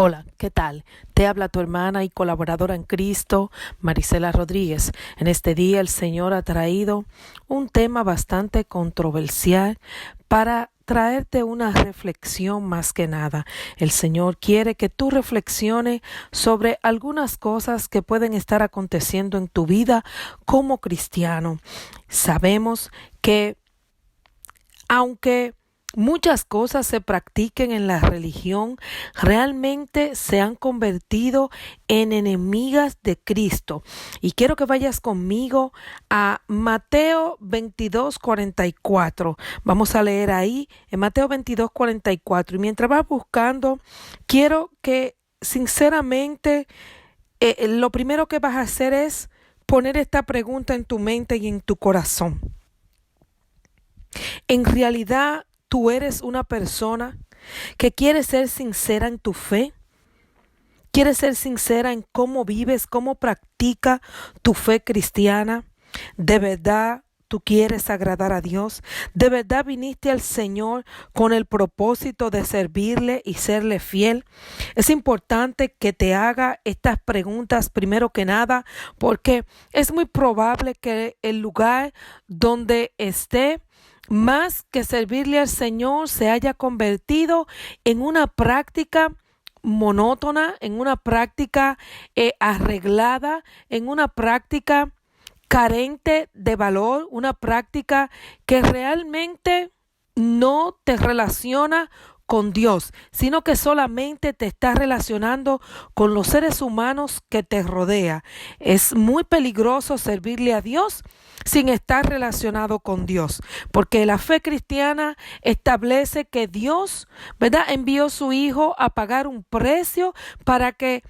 Hola, ¿qué tal? Te habla tu hermana y colaboradora en Cristo, Marisela Rodríguez. En este día el Señor ha traído un tema bastante controversial para traerte una reflexión más que nada. El Señor quiere que tú reflexiones sobre algunas cosas que pueden estar aconteciendo en tu vida como cristiano. Sabemos que aunque muchas cosas se practiquen en la religión, realmente se han convertido en enemigas de Cristo. Y quiero que vayas conmigo a Mateo 22:44. Vamos a leer ahí en Mateo 22:44. Y mientras vas buscando, quiero que sinceramente lo primero que vas a hacer es poner esta pregunta en tu mente y en tu corazón. En realidad, tú eres una persona que quiere ser sincera en tu fe, quiere ser sincera en cómo vives, cómo practica tu fe cristiana. De verdad, tú quieres agradar a Dios. De verdad viniste al Señor con el propósito de servirle y serle fiel. Es importante que te haga estas preguntas primero que nada, porque es muy probable que el lugar donde esté, más que servirle al Señor, se haya convertido en una práctica monótona, en una práctica arreglada, en una práctica carente de valor, una práctica que realmente no te relaciona con Dios, sino que solamente te está relacionando con los seres humanos que te rodea. Es muy peligroso servirle a Dios sin estar relacionado con Dios, porque la fe cristiana establece que Dios, ¿verdad?, envió su Hijo a pagar un precio para que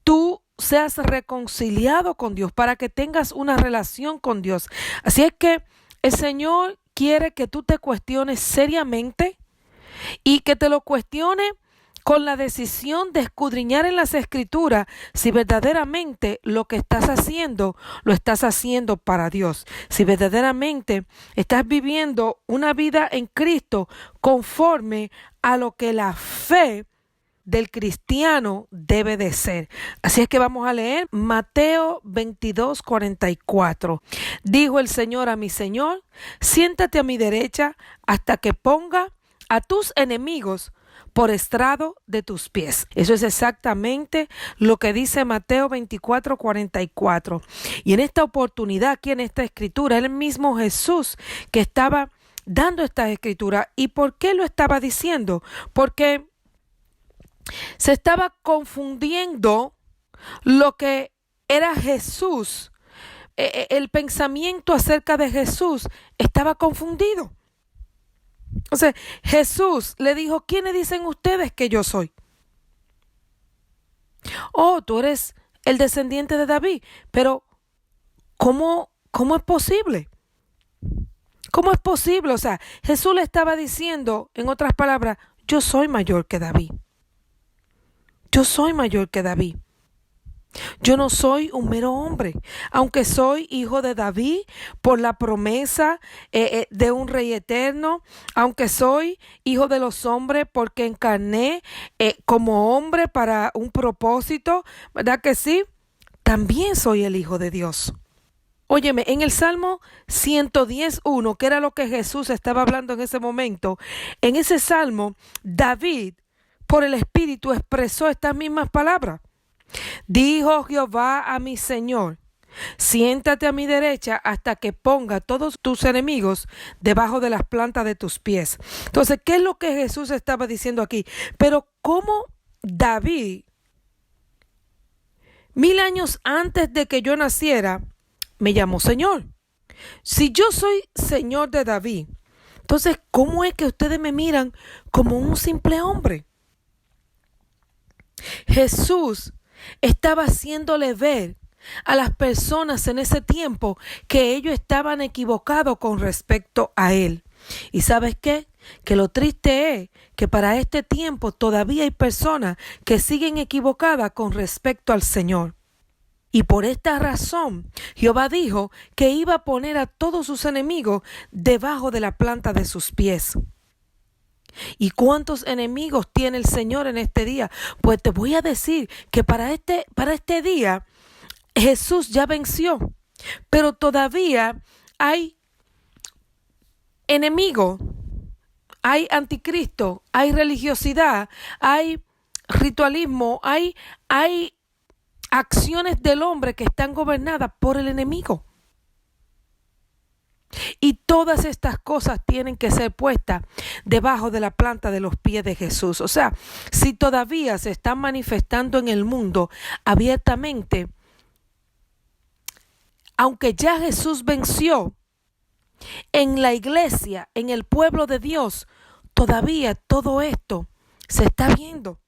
tú seas reconciliado con Dios, para que tengas una relación con Dios. Así es que el Señor quiere que tú te cuestiones seriamente y que te lo cuestione con la decisión de escudriñar en las Escrituras si verdaderamente lo que estás haciendo, lo estás haciendo para Dios. Si verdaderamente estás viviendo una vida en Cristo conforme a lo que la fe del cristiano debe de ser. Así es que vamos a leer Mateo 22:44. Dijo el Señor a mi Señor: siéntate a mi derecha hasta que ponga a tus enemigos por estrado de tus pies. Eso es exactamente lo que dice Mateo 24:44. Y en esta oportunidad, aquí en esta escritura, el mismo Jesús que estaba dando esta escritura. ¿Y por qué lo estaba diciendo? Porque se estaba confundiendo lo que era Jesús. El pensamiento acerca de Jesús estaba confundido. O sea, Jesús le dijo: ¿quiénes dicen ustedes que yo soy? Oh, tú eres el descendiente de David. Pero, ¿cómo es posible? ¿Cómo es posible? O sea, Jesús le estaba diciendo, en otras palabras, yo soy mayor que David. Yo soy mayor que David. Yo no soy un mero hombre, aunque soy hijo de David por la promesa de un rey eterno, aunque soy hijo de los hombres porque encarné como hombre para un propósito, ¿verdad que sí? También soy el hijo de Dios. Óyeme, en el Salmo 110:1, que era lo que Jesús estaba hablando en ese momento, en ese Salmo, David, por el Espíritu, expresó estas mismas palabras. Dijo Jehová a mi Señor: siéntate a mi derecha hasta que ponga todos tus enemigos debajo de las plantas de tus pies. Entonces, ¿qué es lo que Jesús estaba diciendo aquí? Pero ¿cómo David, 1000 años antes de que yo naciera, me llamó Señor? Si yo soy Señor de David, entonces, ¿cómo es que ustedes me miran como un simple hombre? Jesús estaba haciéndole ver a las personas en ese tiempo que ellos estaban equivocados con respecto a Él. ¿Y sabes qué? Que lo triste es que para este tiempo todavía hay personas que siguen equivocadas con respecto al Señor. Y por esta razón, Jehová dijo que iba a poner a todos sus enemigos debajo de la planta de sus pies. ¿Y cuántos enemigos tiene el Señor en este día? Pues te voy a decir que para este día Jesús ya venció, pero todavía hay enemigo, hay anticristo, hay religiosidad, hay ritualismo, hay acciones del hombre que están gobernadas por el enemigo. Y todas estas cosas tienen que ser puestas debajo de la planta de los pies de Jesús. O sea, si todavía se están manifestando en el mundo abiertamente, aunque ya Jesús venció, en la iglesia, en el pueblo de Dios, todavía todo esto se está viendo.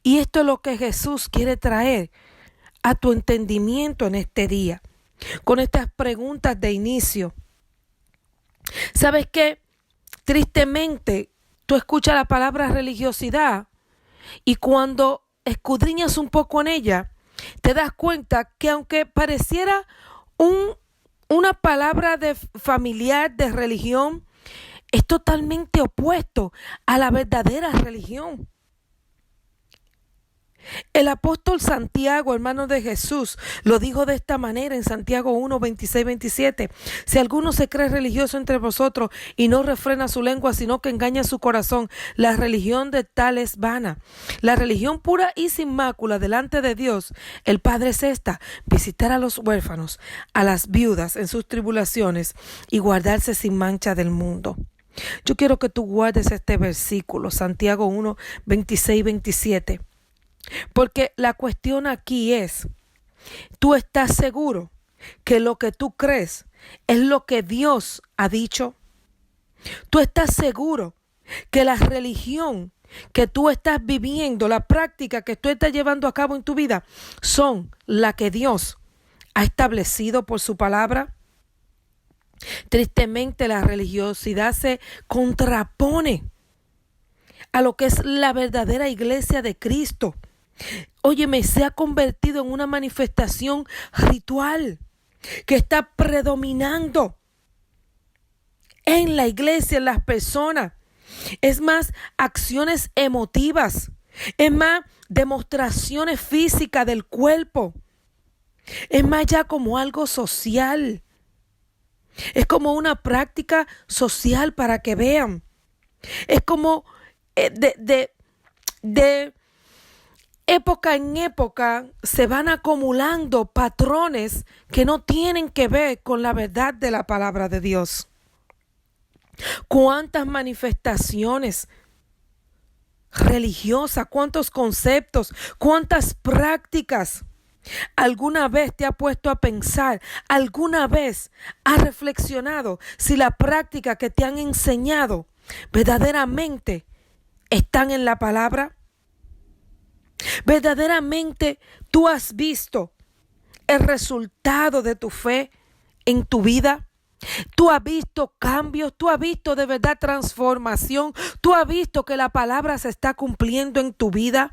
Y esto es lo que Jesús quiere traer a tu entendimiento en este día, con estas preguntas de inicio. ¿Sabes qué? Tristemente, tú escuchas la palabra religiosidad y cuando escudriñas un poco en ella, te das cuenta que aunque pareciera una palabra de familiar, de religión, es totalmente opuesto a la verdadera religión. El apóstol Santiago, hermano de Jesús, lo dijo de esta manera en Santiago 1, 26, 27. Si alguno se cree religioso entre vosotros y no refrena su lengua, sino que engaña su corazón, la religión de tal es vana. La religión pura y sin mácula delante de Dios, el Padre, es esta: visitar a los huérfanos, a las viudas en sus tribulaciones y guardarse sin mancha del mundo. Yo quiero que tú guardes este versículo, Santiago 1, 26, 27. Porque la cuestión aquí es, ¿tú estás seguro que lo que tú crees es lo que Dios ha dicho? ¿Tú estás seguro que la religión que tú estás viviendo, la práctica que tú estás llevando a cabo en tu vida, son la que Dios ha establecido por su palabra? Tristemente, la religiosidad se contrapone a lo que es la verdadera iglesia de Cristo. Óyeme, se ha convertido en una manifestación ritual que está predominando en la iglesia, en las personas. Es más, acciones emotivas. Es más, demostraciones físicas del cuerpo. Es más, ya como algo social. Es como una práctica social para que vean. Es como de época en época se van acumulando patrones que no tienen que ver con la verdad de la palabra de Dios. ¿Cuántas manifestaciones religiosas, cuántos conceptos, cuántas prácticas? ¿Alguna vez te ha puesto a pensar? ¿Alguna vez has reflexionado si la práctica que te han enseñado verdaderamente están en la palabra? ¿Verdaderamente tú has visto el resultado de tu fe en tu vida? ¿Tú has visto cambios? ¿Tú has visto de verdad transformación? ¿Tú has visto que la palabra se está cumpliendo en tu vida?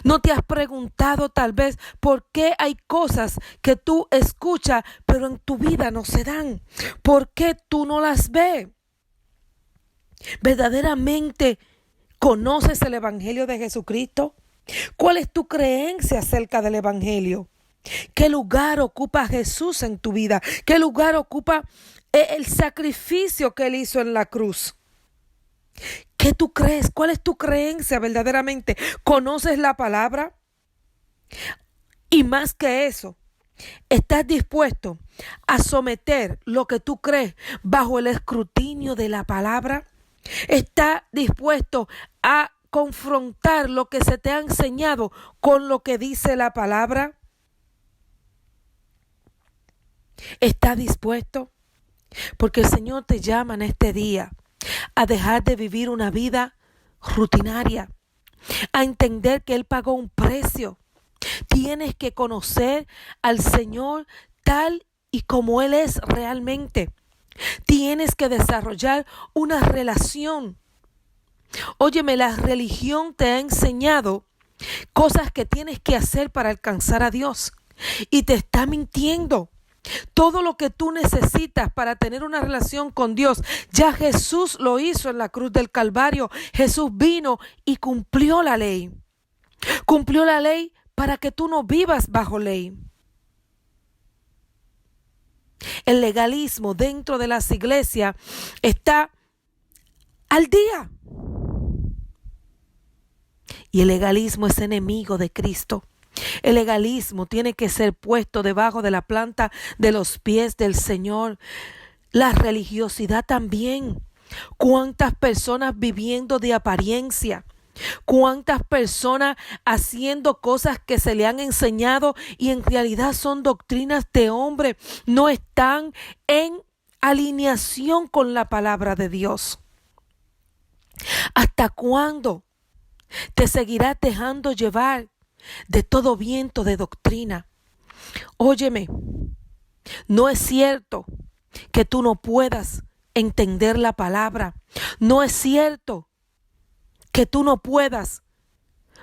¿No te has preguntado tal vez por qué hay cosas que tú escuchas pero en tu vida no se dan? ¿Por qué tú no las ves? ¿Verdaderamente conoces el Evangelio de Jesucristo? ¿Cuál es tu creencia acerca del Evangelio? ¿Qué lugar ocupa Jesús en tu vida? ¿Qué lugar ocupa el sacrificio que Él hizo en la cruz? ¿Qué tú crees? ¿Cuál es tu creencia verdaderamente? ¿Conoces la palabra? Y más que eso, ¿estás dispuesto a someter lo que tú crees bajo el escrutinio de la palabra? ¿Estás dispuesto a confrontar lo que se te ha enseñado con lo que dice la palabra? ¿Estás dispuesto? Porque el Señor te llama en este día a dejar de vivir una vida rutinaria, a entender que Él pagó un precio. Tienes que conocer al Señor tal y como Él es realmente. Tienes que desarrollar una relación. Óyeme, la religión te ha enseñado cosas que tienes que hacer para alcanzar a Dios y te está mintiendo. Todo lo que tú necesitas para tener una relación con Dios, ya Jesús lo hizo en la cruz del Calvario. Jesús vino y cumplió la ley. Cumplió la ley para que tú no vivas bajo ley. El legalismo dentro de las iglesias está al día. Y el legalismo es enemigo de Cristo. El legalismo tiene que ser puesto debajo de la planta de los pies del Señor. La religiosidad también. ¿Cuántas personas viviendo de apariencia? ¿Cuántas personas haciendo cosas que se le han enseñado y en realidad son doctrinas de hombre? No están en alineación con la palabra de Dios. ¿Hasta cuándo te seguirás dejando llevar de todo viento de doctrina? Óyeme, no es cierto que tú no puedas entender la palabra. No es cierto que tú no puedas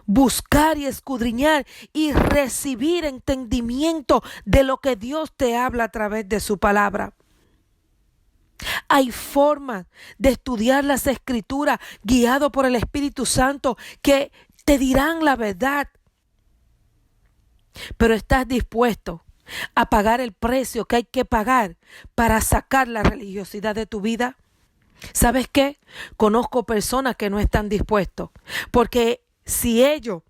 buscar y escudriñar y recibir entendimiento de lo que Dios te habla a través de su palabra. Hay formas de estudiar las Escrituras guiado por el Espíritu Santo que te dirán la verdad. Pero ¿estás dispuesto a pagar el precio que hay que pagar para sacar la religiosidad de tu vida? ¿Sabes qué? Conozco personas que no están dispuestos, porque si ellos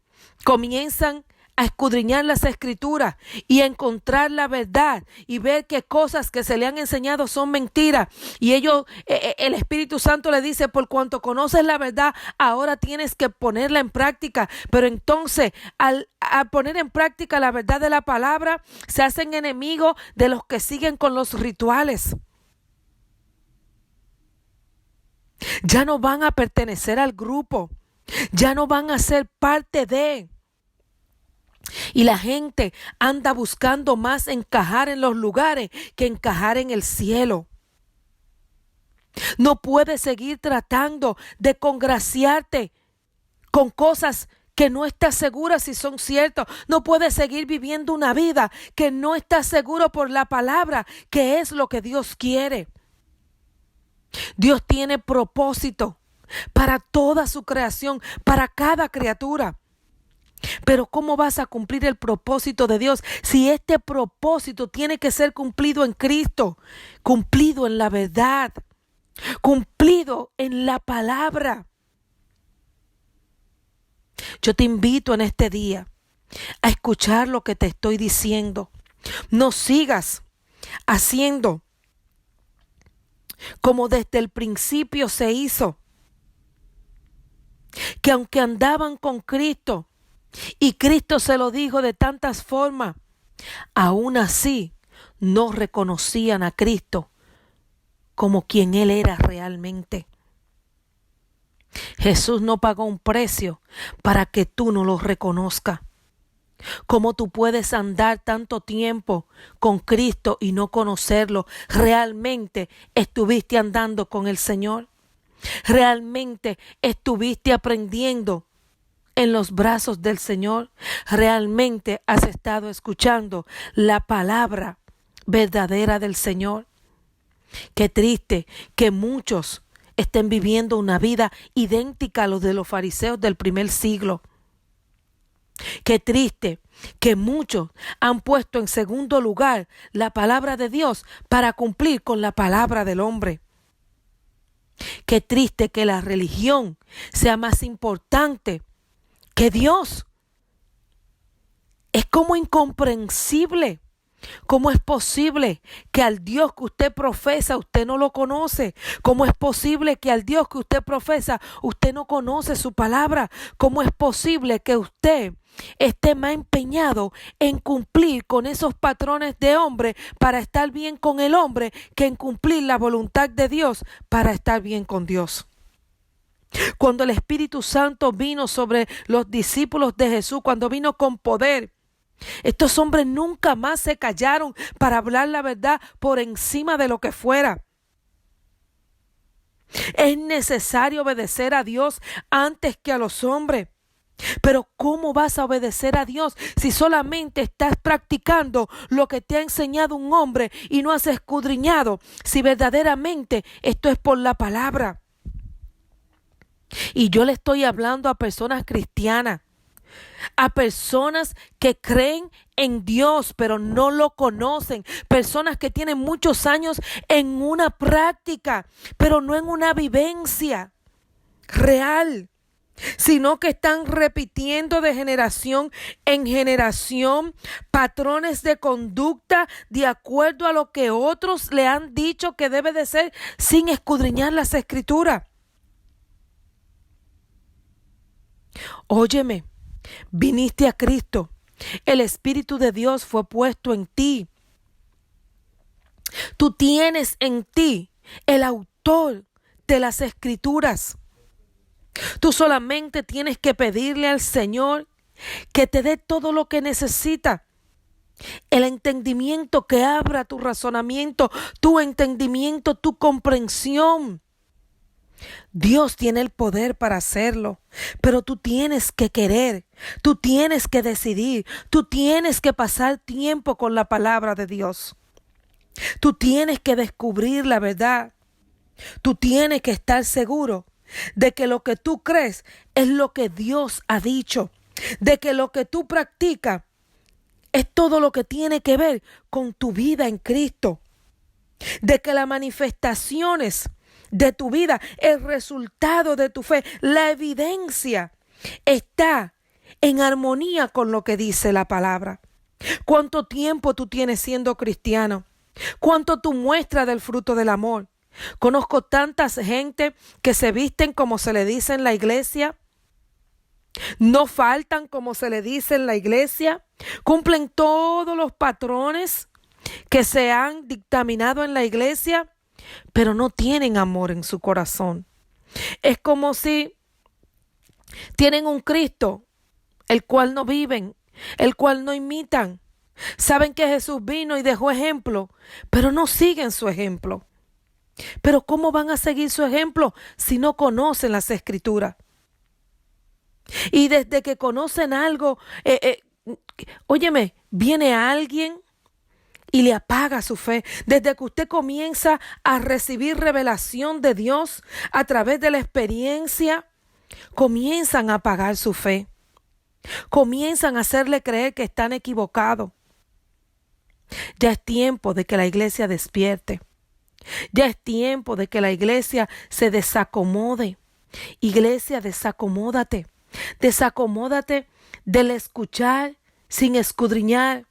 comienzan a escudriñar las Escrituras y a encontrar la verdad y ver que cosas que se le han enseñado son mentiras, y el Espíritu Santo le dice: por cuanto conoces la verdad, ahora tienes que ponerla en práctica. Pero entonces, al poner en práctica la verdad de la palabra, se hacen enemigos de los que siguen con los rituales. Ya no van a pertenecer al grupo, ya no van a ser parte de. Y la gente anda buscando más encajar en los lugares que encajar en el cielo. No puedes seguir tratando de congraciarte con cosas que no estás segura si son ciertas. No puedes seguir viviendo una vida que no estás seguro por la palabra, que es lo que Dios quiere. Dios tiene propósito para toda su creación, para cada criatura. Pero ¿cómo vas a cumplir el propósito de Dios si este propósito tiene que ser cumplido en Cristo, cumplido en la verdad, cumplido en la palabra? Yo te invito en este día a escuchar lo que te estoy diciendo. No sigas haciendo como desde el principio se hizo, que aunque andaban con Cristo y Cristo se lo dijo de tantas formas, aún así no reconocían a Cristo como quien Él era realmente. Jesús no pagó un precio para que tú no lo reconozcas. ¿Cómo tú puedes andar tanto tiempo con Cristo y no conocerlo? ¿Realmente estuviste andando con el Señor? ¿Realmente estuviste aprendiendo en los brazos del Señor? ¿Realmente has estado escuchando la palabra verdadera del Señor? Qué triste que muchos estén viviendo una vida idéntica a los de los fariseos del primer siglo. Qué triste que muchos han puesto en segundo lugar la palabra de Dios para cumplir con la palabra del hombre. Qué triste que la religión sea más importante que Dios. Es como incomprensible. ¿Cómo es posible que al Dios que usted profesa usted no lo conoce? ¿Cómo es posible que al Dios que usted profesa usted no conoce su palabra? ¿Cómo es posible que usted esté más empeñado en cumplir con esos patrones de hombre para estar bien con el hombre que en cumplir la voluntad de Dios para estar bien con Dios? Cuando el Espíritu Santo vino sobre los discípulos de Jesús, cuando vino con poder, estos hombres nunca más se callaron para hablar la verdad por encima de lo que fuera. Es necesario obedecer a Dios antes que a los hombres. Pero ¿cómo vas a obedecer a Dios si solamente estás practicando lo que te ha enseñado un hombre y no has escudriñado si verdaderamente esto es por la palabra? Y yo le estoy hablando a personas cristianas, a personas que creen en Dios pero no lo conocen, personas que tienen muchos años en una práctica pero no en una vivencia real, sino que están repitiendo de generación en generación patrones de conducta de acuerdo a lo que otros le han dicho que debe de ser sin escudriñar las escrituras. Óyeme, viniste a Cristo, el Espíritu de Dios fue puesto en ti. Tú tienes en ti el autor de las escrituras. Tú solamente tienes que pedirle al Señor que te dé todo lo que necesita. El entendimiento, que abra tu razonamiento, tu entendimiento, tu comprensión. Dios tiene el poder para hacerlo, pero tú tienes que querer, tú tienes que decidir, tú tienes que pasar tiempo con la palabra de Dios. Tú tienes que descubrir la verdad. Tú tienes que estar seguro de que lo que tú crees es lo que Dios ha dicho, de que lo que tú practicas es todo lo que tiene que ver con tu vida en Cristo, de que las manifestaciones de tu vida, el resultado de tu fe, la evidencia está en armonía con lo que dice la palabra. ¿Cuánto tiempo tú tienes siendo cristiano? ¿Cuánto tú muestras del fruto del amor? Conozco tantas gente que se visten como se le dice en la iglesia, no faltan como se le dice en la iglesia, cumplen todos los patrones que se han dictaminado en la iglesia, pero no tienen amor en su corazón. Es como si tienen un Cristo, el cual no viven, el cual no imitan. Saben que Jesús vino y dejó ejemplo, pero no siguen su ejemplo. Pero ¿cómo van a seguir su ejemplo si no conocen las escrituras? Y desde que conocen algo, óyeme, viene alguien y le apaga su fe. Desde que usted comienza a recibir revelación de Dios a través de la experiencia, comienzan a apagar su fe. Comienzan a hacerle creer que están equivocados. Ya es tiempo de que la iglesia despierte. Ya es tiempo de que la iglesia se desacomode. Iglesia, desacomódate. Desacomódate del escuchar sin escudriñar.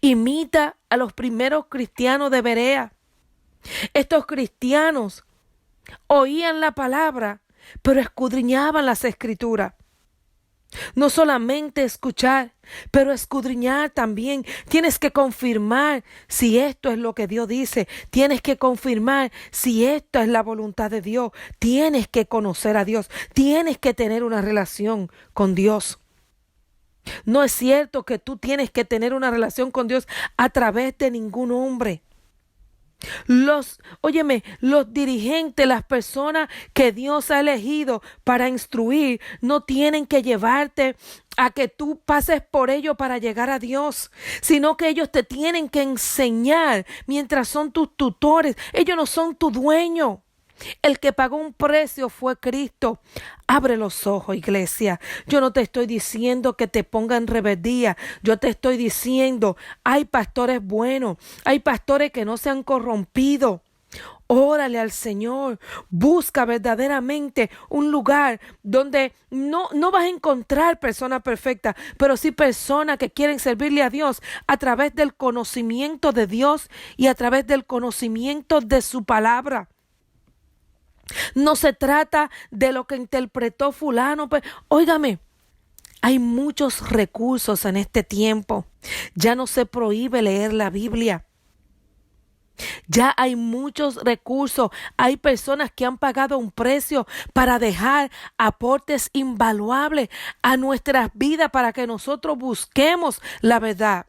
Imita a los primeros cristianos de Berea. Estos cristianos oían la palabra, pero escudriñaban las escrituras. No solamente escuchar, pero escudriñar también. Tienes que confirmar si esto es lo que Dios dice. Tienes que confirmar si esto es la voluntad de Dios. Tienes que conocer a Dios. Tienes que tener una relación con Dios. No es cierto que tú tienes que tener una relación con Dios a través de ningún hombre. Los dirigentes, las personas que Dios ha elegido para instruir, no tienen que llevarte a que tú pases por ello para llegar a Dios, sino que ellos te tienen que enseñar mientras son tus tutores. Ellos no son tu dueño. El que pagó un precio fue Cristo. Abre los ojos, iglesia. Yo no te estoy diciendo que te ponga en rebeldía. Yo te estoy diciendo, hay pastores buenos, hay pastores que no se han corrompido. Órale al Señor, busca verdaderamente un lugar donde no vas a encontrar personas perfectas, pero sí personas que quieren servirle a Dios a través del conocimiento de Dios y a través del conocimiento de su palabra. No se trata de lo que interpretó fulano. Óigame, hay muchos recursos en este tiempo. Ya no se prohíbe leer la Biblia. Ya hay muchos recursos. Hay personas que han pagado un precio para dejar aportes invaluables a nuestras vidas para que nosotros busquemos la verdad.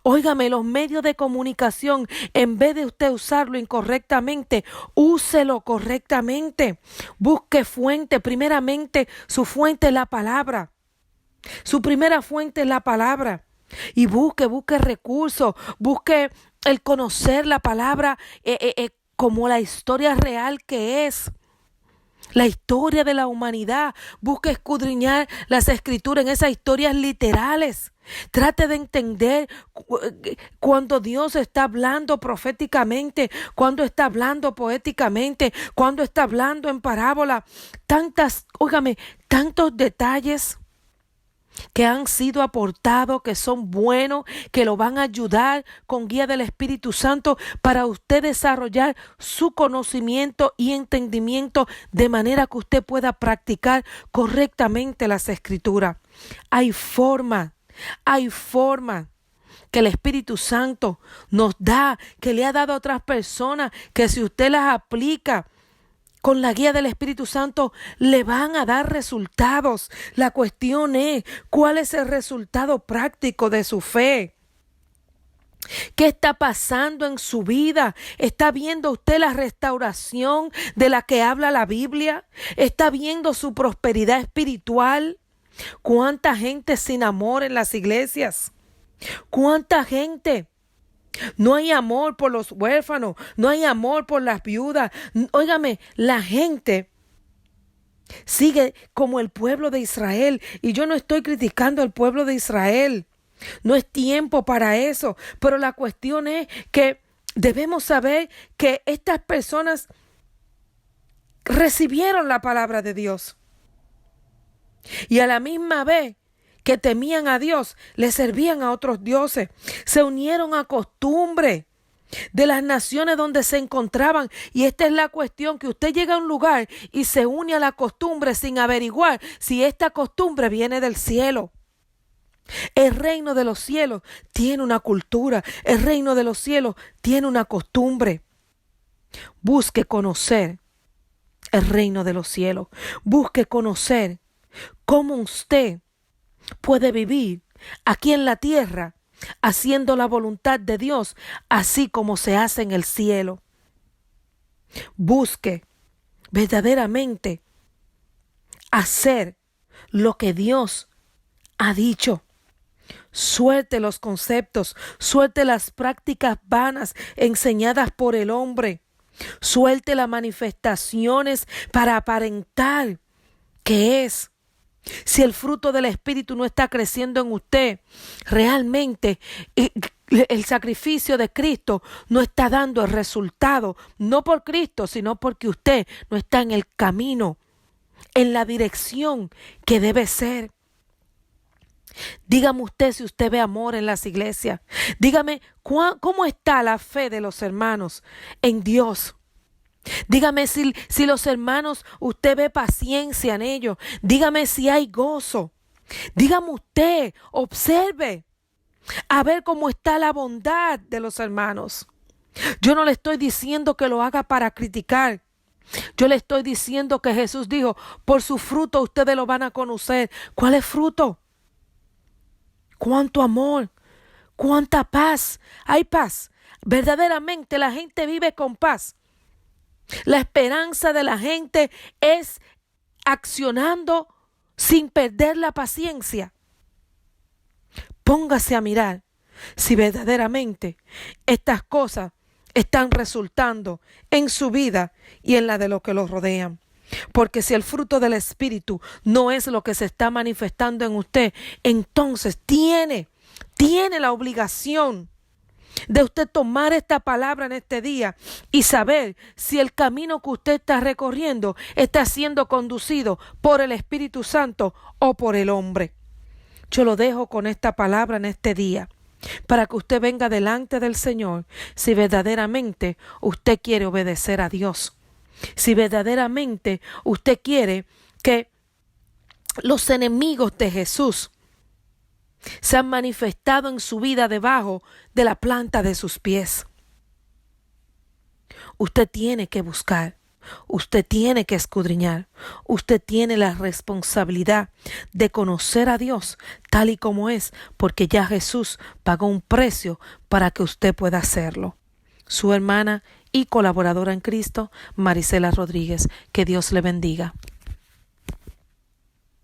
Óigame, los medios de comunicación, en vez de usted usarlo incorrectamente, úselo correctamente. Busque fuente. Primeramente, su fuente es la palabra. Su primera fuente es la palabra. Y busque recursos, busque el conocer la palabra como la historia real que es. La historia de la humanidad. Busque escudriñar las escrituras en esas historias literales. Trate de entender cuando Dios está hablando proféticamente, cuando está hablando poéticamente, cuando está hablando en parábola. Tantos detalles que han sido aportados, que son buenos, que lo van a ayudar con guía del Espíritu Santo para usted desarrollar su conocimiento y entendimiento de manera que usted pueda practicar correctamente las Escrituras. Hay forma que el Espíritu Santo nos da, que le ha dado a otras personas, que si usted las aplica con la guía del Espíritu Santo, le van a dar resultados. La cuestión es, ¿cuál es el resultado práctico de su fe? ¿Qué está pasando en su vida? ¿Está viendo usted la restauración de la que habla la Biblia? ¿Está viendo su prosperidad espiritual? ¿Cuánta gente sin amor en las iglesias? ¿Cuánta gente? No hay amor por los huérfanos, no hay amor por las viudas. Óigame, la gente sigue como el pueblo de Israel, y yo no estoy criticando al pueblo de Israel. No es tiempo para eso, pero la cuestión es que debemos saber que estas personas recibieron la palabra de Dios y a la misma vez que temían a Dios, le servían a otros dioses, se unieron a costumbre de las naciones donde se encontraban. Y esta es la cuestión, que usted llega a un lugar y se une a la costumbre sin averiguar si esta costumbre viene del cielo. El reino de los cielos tiene una cultura, el reino de los cielos tiene una costumbre. Busque conocer el reino de los cielos, busque conocer cómo usted puede vivir aquí en la tierra haciendo la voluntad de Dios, así como se hace en el cielo. Busque verdaderamente hacer lo que Dios ha dicho. Suelte los conceptos, suelte las prácticas vanas enseñadas por el hombre. Suelte las manifestaciones para aparentar que es. Si el fruto del Espíritu no está creciendo en usted, realmente el sacrificio de Cristo no está dando el resultado, no por Cristo, sino porque usted no está en el camino, en la dirección que debe ser. Dígame usted si usted ve amor en las iglesias. Dígame cómo está la fe de los hermanos en Dios. Dígame si los hermanos, usted ve paciencia en ellos. Dígame si hay gozo. Dígame usted, observe, a ver cómo está la bondad de los hermanos. Yo no le estoy diciendo que lo haga para criticar. Yo le estoy diciendo que Jesús dijo, por su fruto ustedes lo van a conocer. ¿Cuál es fruto? ¿Cuánto amor? ¿Cuánta paz? Hay paz. Verdaderamente la gente vive con paz. La esperanza de la gente es accionando sin perder la paciencia. Póngase a mirar si verdaderamente estas cosas están resultando en su vida y en la de los que los rodean. Porque si el fruto del Espíritu no es lo que se está manifestando en usted, entonces tiene la obligación de usted tomar esta palabra en este día y saber si el camino que usted está recorriendo está siendo conducido por el Espíritu Santo o por el hombre. Yo lo dejo con esta palabra en este día para que usted venga delante del Señor si verdaderamente usted quiere obedecer a Dios. Si verdaderamente usted quiere que los enemigos de Jesús se han manifestado en su vida debajo de la planta de sus pies. Usted tiene que buscar, Usted tiene que escudriñar. Usted tiene la responsabilidad de conocer a Dios tal y como es, porque ya Jesús pagó un precio para que usted pueda hacerlo. Su hermana y colaboradora en Cristo, Marisela Rodríguez. Que Dios le bendiga.